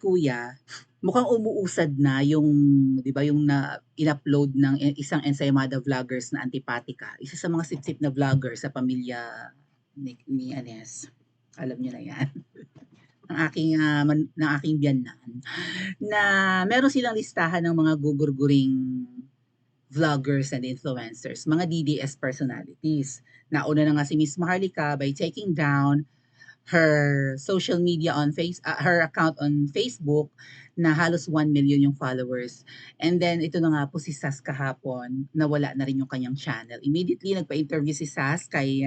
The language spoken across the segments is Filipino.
kuya, mukhang umuusad na yung, 'di ba, yung na in-upload ng isang ensaymada vloggers na Antipatica. Isa sa mga sipsip na vlogger sa pamilya ni Ines. Alam niyo na 'yan. Ng aking, ng aking biyenan. Na meron silang listahan ng mga gugurguring vloggers and influencers, mga DDS personalities. Nauna na nga si Miss Maharlika by taking down her social media on her account on Facebook na halos 1 million yung followers. And then ito na nga po si Sas kahapon, nawala na rin yung kanyang channel. Immediately nagpa-interview si Sas kay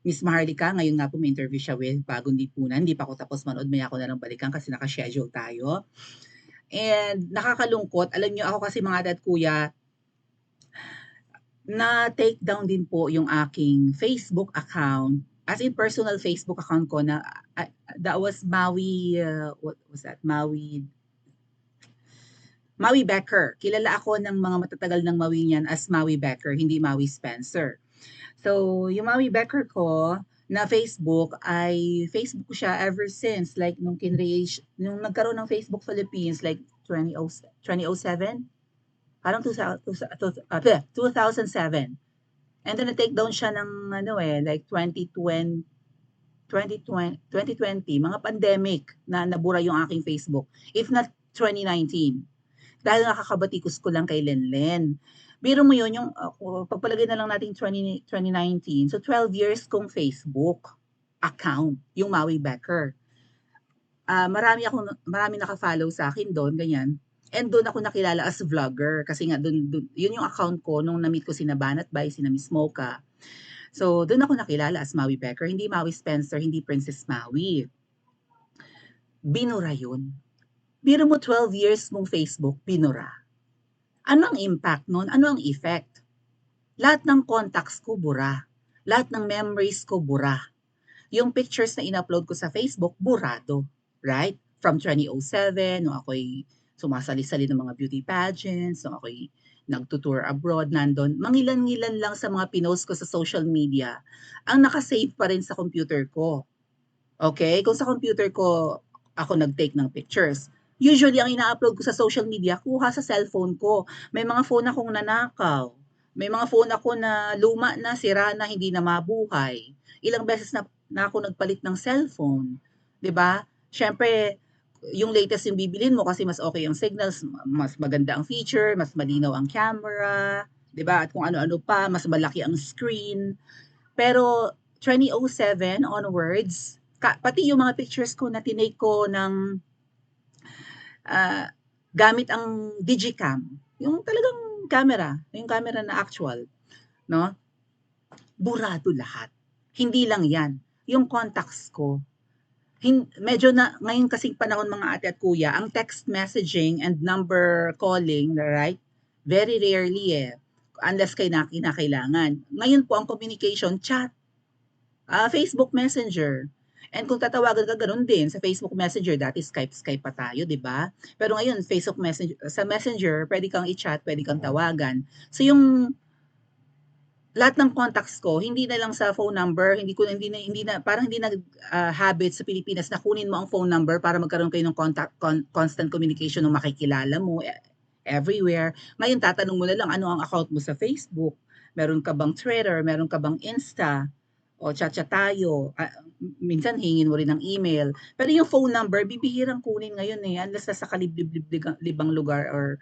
Miss Maharlika. Ngayon nga po may interview siya with Bagong Lipunan. Hindi pa ako tapos manood, maya ako na lang balikan kasi naka-schedule tayo. And nakakalungkot, alam niyo ako kasi mga dad kuya, na take down din po yung aking Facebook account, as in personal Facebook account ko na that was Maui, what was that? Maui Becker. Kilala ako ng mga matatagal ng Maui niyan as Maui Becker, hindi Maui Spencer. So, yung Maui Becker ko na Facebook ay Facebook ko siya ever since like nung nagkaroon ng Facebook Philippines like 2007. Parang 2007. And then na-take down siya ng like 2020, mga pandemic na nabura yung aking Facebook. If not 2019. Dahil nakakabatikos ko lang kay Lenlen. Biro mo yun, yung pagpalagay na lang natin 2019. So 12 years kong Facebook account, yung Maui Becker. Marami naka-follow sa akin doon, ganyan. And doon ako nakilala as vlogger kasi nga doon yun yung account ko nung na-meet ko sina Banat Bay, sina Miss Mocha. So doon ako nakilala as Maui Becker, hindi Maui Spencer, hindi Princess Maui. Binura yun. Biro mo 12 years mong Facebook, binura. Ano ang impact nun? Ano ang effect? Lahat ng contacts ko bura. Lahat ng memories ko bura. Yung pictures na in-upload ko sa Facebook, burado. Right? From 2007, nung ako'y sumasali-sali ng mga beauty pageants, nung ako'y nagtutour abroad, nandun. Mangilan-ngilan lang sa mga pinost ko sa social media ang nakasave pa rin sa computer ko. Okay? Kung sa computer ko, ako nag-take ng pictures. Usually, ang ina-upload ko sa social media, kuha sa cellphone ko. May mga phone akong nanakaw. May mga phone ako na luma na, sira na, hindi na mabuhay. Ilang beses na ako nagpalit ng cellphone. 'Di ba? Siyempre, yung latest yung bibilin mo kasi mas okay ang signals, mas maganda ang feature, mas malinaw ang camera, 'di ba? At kung ano-ano pa, mas malaki ang screen. Pero 2007 onwards, pati yung mga pictures ko na tinake ko ng ah, gamit ang Digicam, yung talagang camera, yung camera na actual, no? Burado lahat. Hindi lang 'yan, yung contacts ko. Medyo na ngayon kasing panahon mga ate at kuya, ang text messaging and number calling, right? Very rarely unless kinakailangan. Ngayon po ang communication chat, Facebook Messenger. And kung tatawagan ka gano'n din sa Facebook Messenger, dati Skype pa tayo, 'di ba? Pero ngayon Facebook Messenger, sa Messenger puwede kang i-chat, puwede kang tawagan. So yung lahat ng contacts ko hindi na lang sa phone number, hindi na parang hindi habit sa Pilipinas na kunin mo ang phone number para magkaroon kayo ng constant communication ng makikilala mo everywhere. Ngayon tatanong mo na lang ano ang account mo sa Facebook, meron ka bang Twitter, meron ka bang Insta, o chat-chat tayo. Minsan hingin mo rin ng email. Pero yung phone number, bibihirang kunin ngayon unless nasa kaliblib-libang lugar or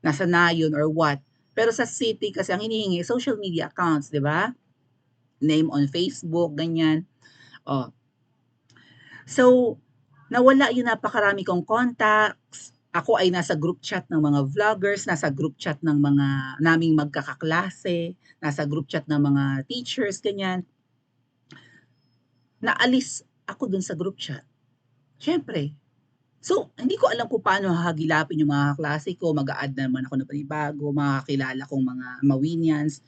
nasa nayon or what. Pero sa city kasi ang hinihingi, social media accounts, di ba? Name on Facebook, ganyan. Oh. So, nawala yung napakarami kong contacts. Ako ay nasa group chat ng mga vloggers, nasa group chat ng mga naming magkakaklase, nasa group chat ng mga teachers, ganyan. Naalis ako dun sa group chat. Siyempre. So, hindi ko alam kung paano hahagilapin yung mga klase ko, mag-a-add naman ako ng panibago, mga kakilala kong mga Mawinians,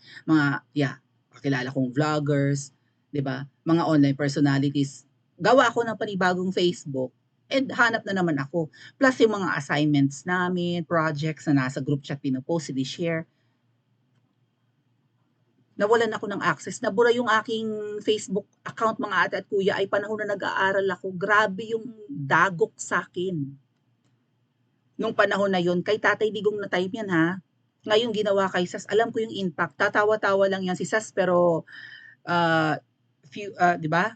kakilala kong vloggers, 'di ba? Mga online personalities. Gawa ako ng panibagong Facebook and hanap na naman ako. Plus yung mga assignments namin, projects na nasa group chat pino-post, share. Nawalan ako ng access, nabura yung aking Facebook account mga ate at kuya ay panahon na nag-aaral ako. Grabe yung dagok sa akin. Nung panahon na yun, kay Tatay Digong na time yan ha. Ngayon ginawa kay Sas, alam ko yung impact. Tatawa-tawa lang yan si Sas pero uh, 'di ba?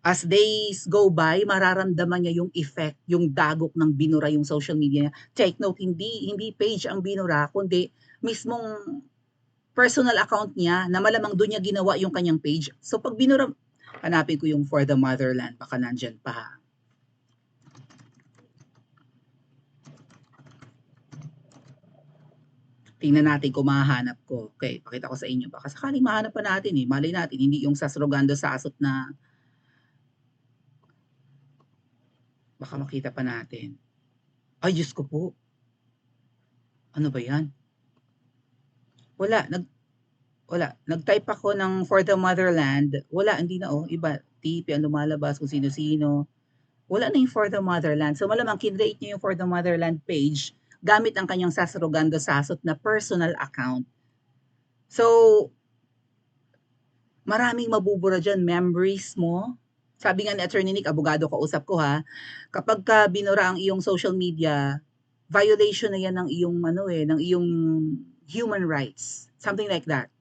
As days go by, mararamdaman niya yung effect, yung dagok ng binura yung social media niya. Take note, hindi page ang binura, kundi mismong personal account niya na malamang doon niya ginawa yung kanyang page. So pag binura, hanapin ko yung For the Motherland, baka nandyan pa ha. Tingnan natin kung mahahanap ko. Okay, pakita ko sa inyo. Baka sakaling mahanap pa natin eh. Malay natin, hindi yung sasrogando sa asot na baka makita pa natin. Ay, Diyos ko po. Ano ba yan? Wala. Wala. Nag-type ako ng For the Motherland. Wala, hindi na oh. Iba. TP ang lumalabas kung sino-sino. Wala na yung For the Motherland. So malamang kinrate niya yung For the Motherland page gamit ang kanyang sasrogando sasot na personal account. So, maraming mabubura dyan. Memories mo. Sabi nga ni Attorney Nick, abogado kausap ko ha, kapag ka binura ang iyong social media, violation na yan ng iyong ng iyong human rights. Something like that.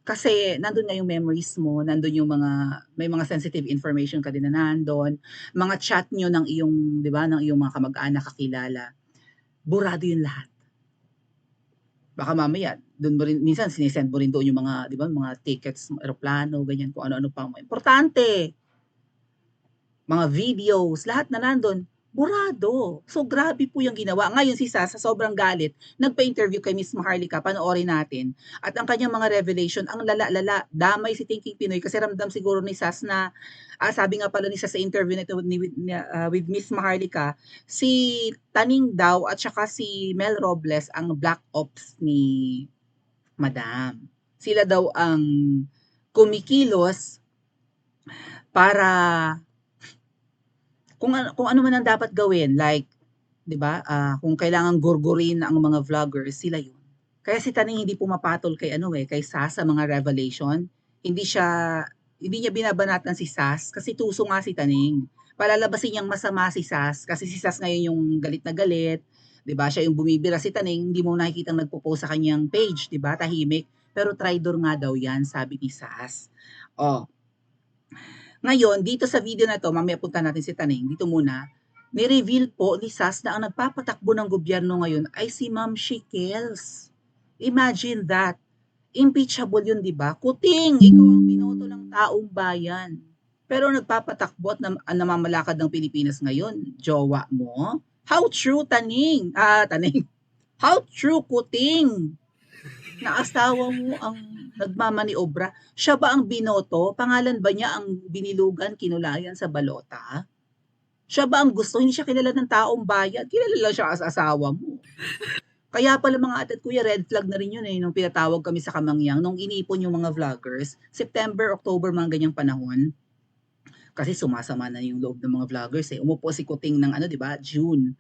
Kasi nandun nga yung memories mo, nandun yung may mga sensitive information ka din na nandun, mga chat nyo ng iyong, di ba, ng iyong mga kamag-anak kakilala. Burado yun lahat. Baka mamaya, doon mo rin, minsan sinesend mo rin doon yung mga, di ba, mga tickets, aeroplano, ganyan, kung ano-ano pa. Importante! Mga videos, lahat na nandun, burado. So, grabe po yung ginawa. Ngayon si Sas, sa sobrang galit, nagpa-interview kay Miss Maharlika, panoorin natin. At ang kanyang mga revelation, ang lala-lala, damay si Thinking Pinoy kasi ramdam siguro ni Sas na, sabi nga pala ni Sas sa interview nito with Miss Maharlika, si Taning daw at saka si Mel Robles ang black ops ni Madam. Sila daw ang kumikilos para kung ano man ang dapat gawin, like, 'di ba, kung kailangan gurgurin ang mga vloggers, sila 'yun. Kaya si Taning hindi pumapatol kay kay Sas sa mga revelation. Hindi siya hindi niya binabanatan si Sas kasi tuso nga si Taning. Palalabasin niyang masama si Sas kasi si Sas ngayon yung galit na galit, 'di ba? Siya yung bumibira, si Taning hindi mo nakikitang nagpo-post sa kanyang page, 'di ba? Tahimik, pero traitor nga daw 'yan, sabi ni Sas. Oh, ngayon, dito sa video na to, mamaya punta natin si Taning, dito muna, ni-reveal po ni Sas na ang nagpapatakbo ng gobyerno ngayon ay si Ma'am Shekels. Imagine that. Impeachable yun, di ba? Kuting, ikaw ang binoto ng taong bayan. Pero nagpapatakbo at namamalakad ng Pilipinas ngayon, jowa mo? How true, Taning? Taning. How true, Kuting? Na asawa mo ang nagmamaniobra, siya ba ang binoto? Pangalan ba niya ang binilugan, kinulayan sa balota? Siya ba ang gusto? Hindi siya kilala ng taong bayan. Kilala lang siya as asawa mo. Kaya pala mga ate at kuya, red flag na rin yun nung pinatawag kami sa Kamangyang, nung inipon yung mga vloggers, September, October, mga ganyang panahon. Kasi sumasama na yung loob ng mga vloggers eh. Umupo si Kuting ng di ba, June.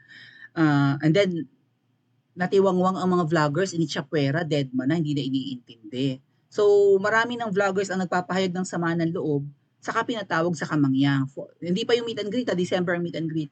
And then, natiwangwang ang mga vloggers, initsapwera, dead man na, hindi na iniintindi. So, marami ng vloggers ang nagpapahayag ng sama ng loob, saka pinatawag sa Kamangyang. Hindi pa yung meet and greet, December ang meet and greet.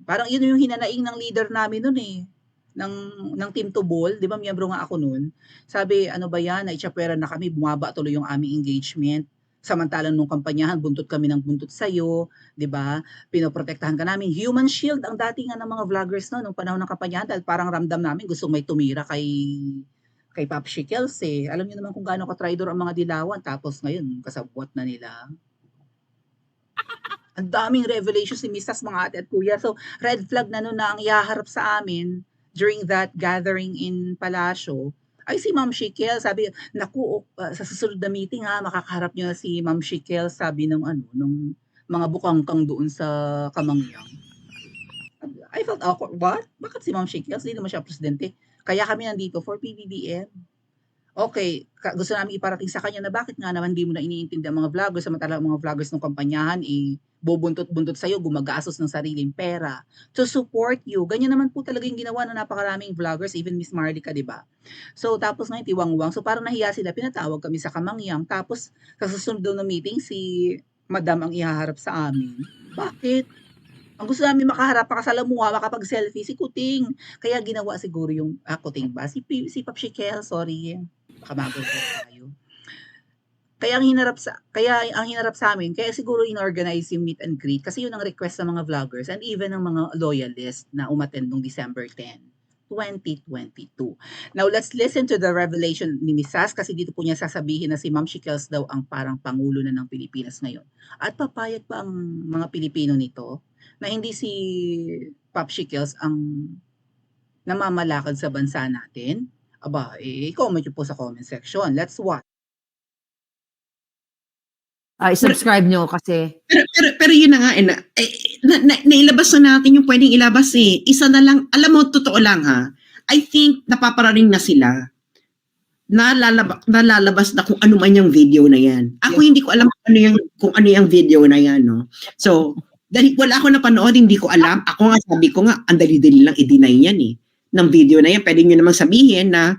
Parang yun yung hinanaing ng leader namin nun eh, ng Team to Ball, di ba, miyembro nga ako nun. Sabi, ano ba yan, naitsapwera na kami, bumaba tuloy yung aming engagement. Samantalang nung kampanyahan, buntot kami ng buntot sa'yo, di ba? Pinoprotektahan ka namin. Human shield ang datingan ng mga vloggers no, nung panahon ng kampanyahan dahil parang ramdam namin gusto may tumira kay Pop Shekels eh. Alam niyo naman kung gaano ka-traidor ang mga dilawan tapos ngayon kasabwat na nila. Ang daming revelations ni Mrs. mga ate at kuya. So, red flag na nun na ang ihaharap sa amin during that gathering in Palacio ay si Ma'am Shekel. Sabi, naku, sa susunod na meeting ha, makakaharap niyo na si Ma'am Shekel, sabi nung mga bukangkang doon sa Kamangyang. I felt awkward. What? Bakit si Ma'am Shekel? Hindi naman siya presidente. Kaya kami nandito for PBBM. Okay, gusto namin iparating sa kanya na bakit nga naman di mo na iniintindi ang mga vloggers, samantala ang mga vloggers ng kampanyahan bubuntot-buntot sa'yo, gumagastos ng sariling pera to support you. Ganyan naman po talaga yung ginawa ng napakaraming vloggers, even Miss Marlica, di ba? So, tapos ngayon, tiwangwang. So, parang nahiya sila, pinatawag kami sa Kamangyang. Tapos, sa susunod daw na meeting, si Madam ang ihaharap sa amin. Bakit? Ang gusto namin makaharap, makasalamuha, makapag-selfie si Kuting. Kaya ginawa siguro yung Kuting ba? Si Papsikel, sorry. Baka magulat tayo. Kaya ang hinarap sa amin, kaya siguro inorganize yung meet and greet kasi yun ang request ng mga vloggers and even ng mga loyalists na umattend nung December 10, 2022. Now, let's listen to the revelation ni Miss Sas kasi dito po niya sasabihin na si Ma'am Shikels daw ang parang pangulo na ng Pilipinas ngayon. At papayag pa ang mga Pilipino nito na hindi si Pop Shikels ang namamalakad sa bansa natin? Aba, comment nyo po sa comment section. Let's watch. I-subscribe nyo kasi. Pero yun na nga, nailabas na natin yung pwedeng ilabas eh. Isa na lang, alam mo, totoo lang ha, I think napapararing na sila. Nalalabas na kung ano man yung video na yan. Ako hindi ko alam kung ano yung video na yan, no? So, dahil wala ako napanood, hindi ko alam. Ako nga, sabi ko nga, ang dali-dali lang i-deny yan eh. Ng video na yan, pwede nyo namang sabihin na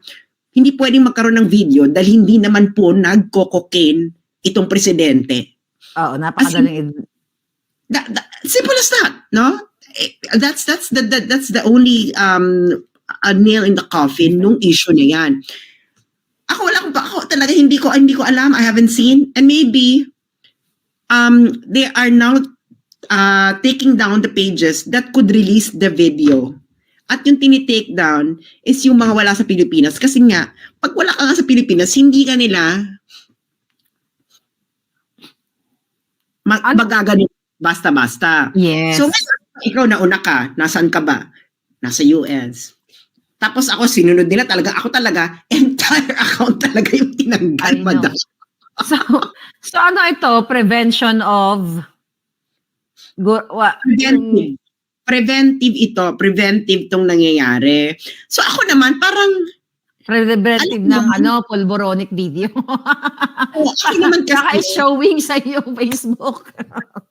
hindi pwedeng magkaroon ng video dahil hindi naman po nagko-cocaine itong presidente. Oo, napakadaling. Simple as that, no? That's the only a nail in the coffin nung issue na yan. Ako talaga hindi ko alam. I haven't seen, and maybe they are now taking down the pages that could release the video. At yung tinitake down is yung mga wala sa Pilipinas. Kasi nga, pag wala ka nga sa Pilipinas, hindi ka nila magaganit basta-basta. Yes. So, ikaw nauna ka, nasaan ka ba? Nasa US. Tapos ako, sinunod nila talaga, ako talaga, entire account talaga yung tinanggal, madam. So ano ito? Prevention of... Preventive tong nangyayari. So ako naman, parang... Preventive ng pulboronic video. Ako naman kasi... Baka showing sa iyong Facebook.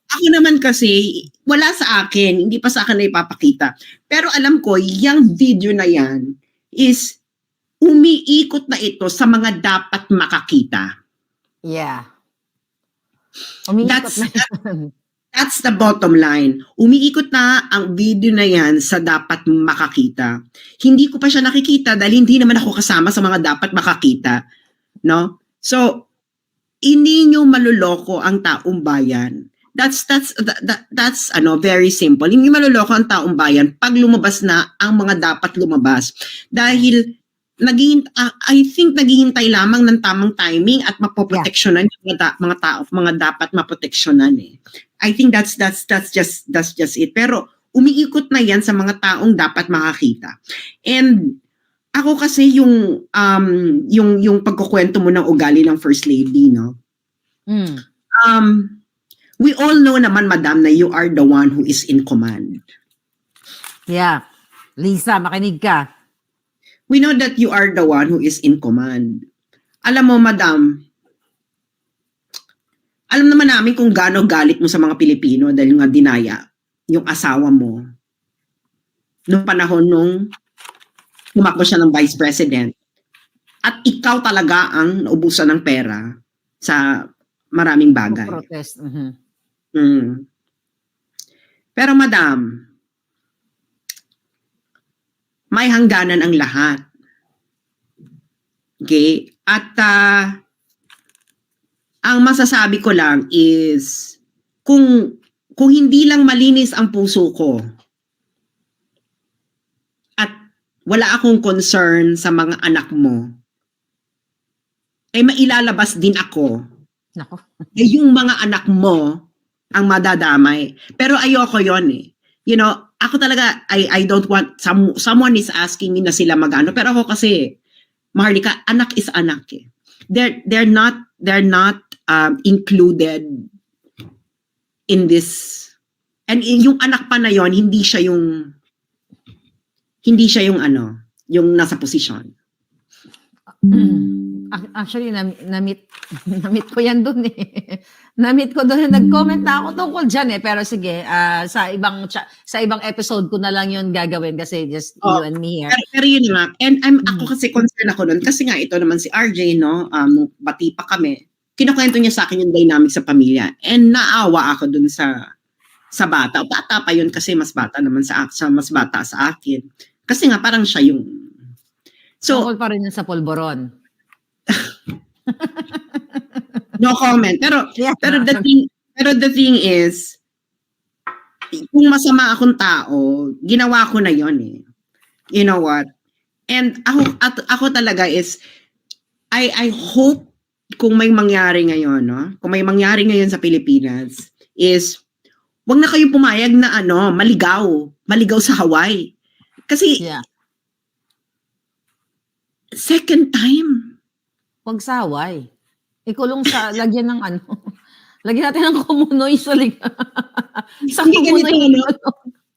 Ako naman kasi, wala sa akin, hindi pa sa akin na ipapakita. Pero alam ko, yung video na yan is umiikot na ito sa mga dapat makakita. Yeah. Umiikot na yan. That's the bottom line. Umiikot na ang video na yan sa dapat makakita. Hindi ko pa siya nakikita dahil hindi naman ako kasama sa mga dapat makakita. No? So, hindi nyo maluloko ang taong bayan. That's very simple. Hindi maluloko ang taong bayan pag lumabas na ang mga dapat lumabas. Dahil I think naghihintay lamang ng tamang timing at mapoproteksyonan yung mga dapat maproteksyonan eh. I think that's just it. Pero umiikot na yan sa mga taong dapat makakita. And ako kasi yung pagkukwento mo ng ugali ng First Lady, no? We all know naman, madam, na you are the one who is in command. Yeah. Lisa, makinig ka. We know that you are the one who is in command. Alam mo, madam, alam naman namin kung gaano galit mo sa mga Pilipino dahil nga dinaya yung asawa mo noong panahon nung tumakbo siya ng Vice President. At ikaw talaga ang naubusan ng pera sa maraming bagay. Protest. Pero madam, may hangganan ang lahat. Okay? At ang masasabi ko lang is kung hindi lang malinis ang puso ko at wala akong concern sa mga anak mo, ay mailalabas din ako. Nako. Yung mga anak mo ang madadamay. Pero ayoko yon eh. You know, ako talaga, I don't want, someone is asking me na sila magano, pero ako kasi, Maharlika, anak is anak eh. They're not included in this. And yung anak pa na yon, hindi siya yung yung nasa posisyon. Actually, na-meet ko yan dun eh. Na-meet ko dun. Nag-comment na ako tungkol dyan eh. Pero sige, sa ibang episode ko na lang yun gagawin kasi just you and me here. Pero yun nga. And ako kasi concerned ako nun. Kasi nga ito naman si RJ, no? Bati pa kami. Kinukwento niya sa akin yung dynamic sa pamilya. And naawa ako dun sa sa bata. Bata pa yun kasi mas bata naman mas bata sa akin. Kasi nga parang siya yung so Tungkol pa rin yun sa polboron. no comment. Pero Yeah. pero the thing is, kung masama akong tao, ginawa ko na yon eh. You know what? And ako talaga is I hope kung may mangyari ngayon, no? Kung may mangyari ngayon sa Pilipinas is wag na kayong pumayag na maligaw sa Hawaii. Kasi Yeah. second time. Huwag sa Hawaii. Ikulong sa, lagyan ng ano. Lagyan natin ng kumunoy sa sa Hindi kumunoy. ganito,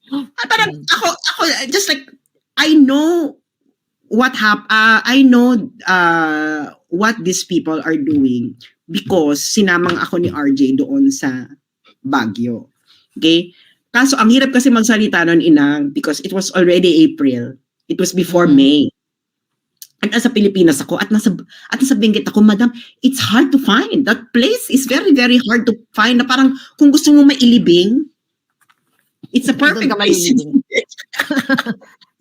no? Parang ako, just like, I know I know what these people are doing because sinamang ako ni RJ doon sa Baguio. Okay? Kaso ang hirap kasi magsalita nun, Inang, because it was already April. It was before May. At nasa Pilipinas ako at nasa Benguet ako, madam, it's hard to find. That place is very, very hard to find na parang kung gusto mo mailibing, it's a perfect Doon ka place.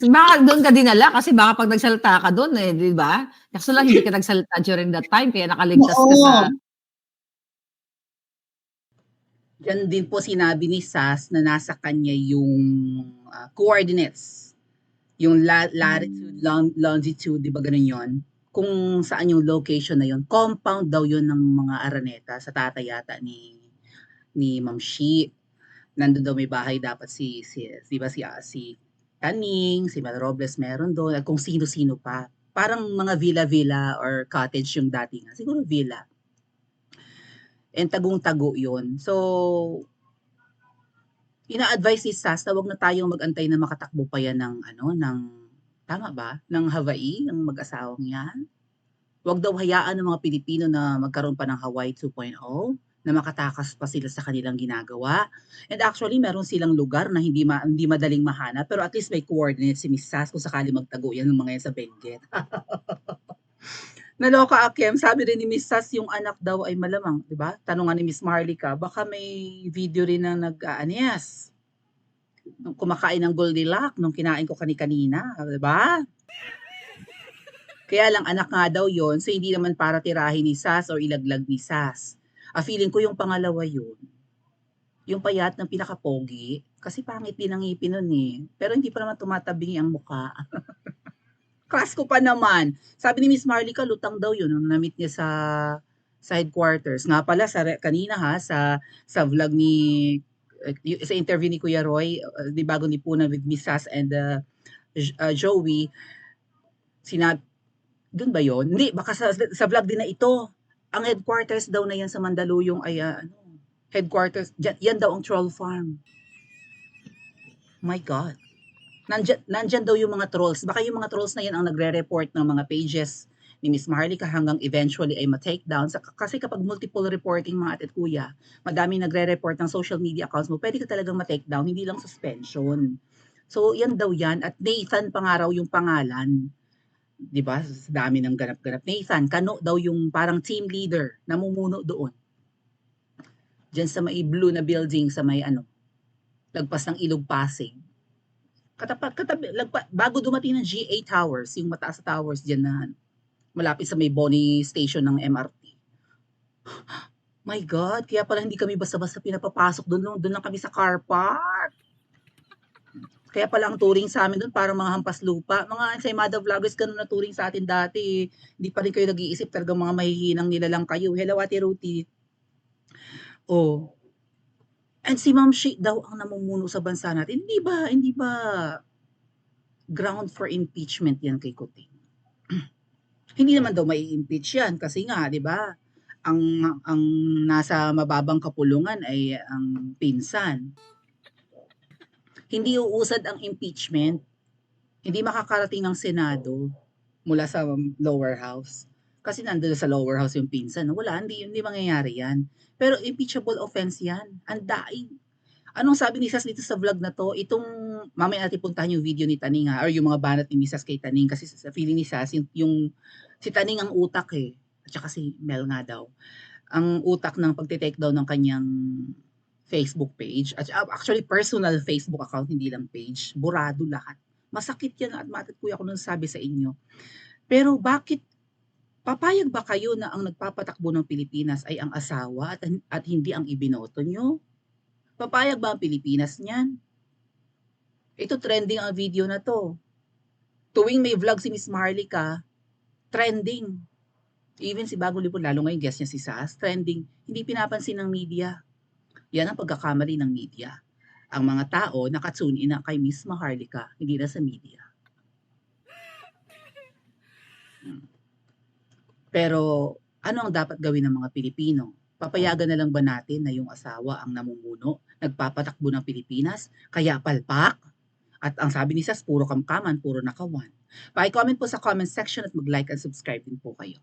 Baka doon ka dinala kasi baka pag nagsalita ka doon eh, di ba? Kaso lang hindi ka nagsalita during that time kaya nakaligtas ka sa... Diyan din po sinabi ni Sas na nasa kanya yung coordinates. Yung latitude, longitude, di ba ganun yun? Kung saan yung location na yun. Compound daw yun ng mga Araneta sa tatay yata ni Ma'am Shi. Nandun daw may bahay dapat si Taning, si Mel Robles meron doon, at kung sino-sino pa. Parang mga villa or cottage yung dati nga. Siguro villa. And tagong-tago yun. So, ina-advise ni Sas na wag na tayong mag-antay na makatakbo pa yan ng tama ba? Ng Hawaii, ng mag-asawang yan. Wag daw hayaan ng mga Pilipino na magkaroon pa ng Hawaii 2.0, na makatakas pa sila sa kanilang ginagawa. And actually, meron silang lugar na hindi madaling mahanap, pero at least may coordinates si Miss Sas kung sakali magtago yan ng mga yan sa Benguet. Naloka Akem, sabi rin ni Miss Sas yung anak daw ay malamang, di ba? Tanungan ni Miss Marlica, baka may video rin na nag-aanyas. Nung kumakain ng Goldilocks, nung kinain ko kanina, di ba? Kaya lang anak nga daw yon, so hindi naman para tirahin ni Sas o ilaglag ni Sas. Feeling ko yung pangalawa yun. Yung payat ng pinaka-pogi, kasi pangit din ang ngipin nun eh. Pero hindi pa naman tumatabingi ang mukha. Crush ko pa naman. Sabi ni Miss Marlica, lutang daw yun nung na-meet niya sa headquarters. Nga pala, kanina sa vlog sa interview ni Kuya Roy, di bago ni Puna with Miss Sas and Joey, doon ba yun? Hindi, baka sa vlog din na ito. Ang headquarters daw na yan sa Mandaluyong ay headquarters, yan daw ang troll farm. My God. Nandyan daw yung mga trolls. Baka yung mga trolls na yan ang nagre-report ng mga pages ni Miss Marlica hanggang eventually ay ma-take down. Kasi kapag multiple reporting mga ate at kuya, madaming nagre-report ng social media accounts mo, pwede ka talagang ma-take down, hindi lang suspension. So, yan daw yan. At Nathan pa nga raw yung pangalan. Diba? Sa dami ng ganap-ganap. Nathan, Kano daw yung parang team leader, namumuno doon. Diyan sa may blue na building, sa may lagpas ng Ilog Pasig. Bago dumating ng GA Towers, yung mataas na towers diyan na malapit sa may Bonnie Station ng MRT. My God, kaya pala hindi kami basta-basta pinapapasok doon lang kami sa car park. Kaya pala ang touring sa amin doon parang mga hampas lupa. Mga Ensaymada vloggers, ganun na touring sa atin dati. Hindi pa rin kayo nag-iisip, talagang mga mahihinang nila lang kayo. Hello, Ate Ruti. Oh. And si Ma'am Shi daw ang namumuno sa bansa natin. Hindi ba ground for impeachment yan kay Kuting? Hindi naman daw may impeach yan kasi nga, di ba? Ang nasa mababang kapulungan ay ang pinsan. Hindi uusad ang impeachment. Hindi makakarating ng Senado mula sa lower house. Kasi nandun sa lower house yung pinsan. Wala, hindi mangyayari yan. Pero impeachable offense yan. Ang daig. Anong sabi ni Sas dito sa vlog na to? Itong, mamaya natin puntahan yung video ni Taning or yung mga banat ni Mrs. kay Taning. Kasi sa feeling ni Sas, si Taning ang utak At saka si Mel nga daw. Ang utak ng pagtitake down ng kanyang Facebook page at actually personal Facebook account, hindi lang page, burado lahat. Masakit yan at matatuloy ako nung sabi sa inyo. Pero bakit papayag ba kayo na ang nagpapatakbo ng Pilipinas ay ang asawa at hindi ang ibinoto nyo? Papayag ba ang Pilipinas niyan? Ito trending ang video na to. Tuwing may vlog si Miss Marlica, trending. Even si Bagong Lipon, lalo ngayon guest niya si Sas, trending. Hindi pinapansin ng media. Yan ang pagkakamali ng media. Ang mga tao nakatune in na kay Miss Maharlika, hindi na sa media. Pero ano ang dapat gawin ng mga Pilipino? Papayagan na lang ba natin na yung asawa ang namumuno, nagpapatakbo ng Pilipinas, kaya palpak? At ang sabi ni Sas, puro kamkaman, puro nakawan. Pa-comment po sa comment section at mag-like and subscribe din po kayo.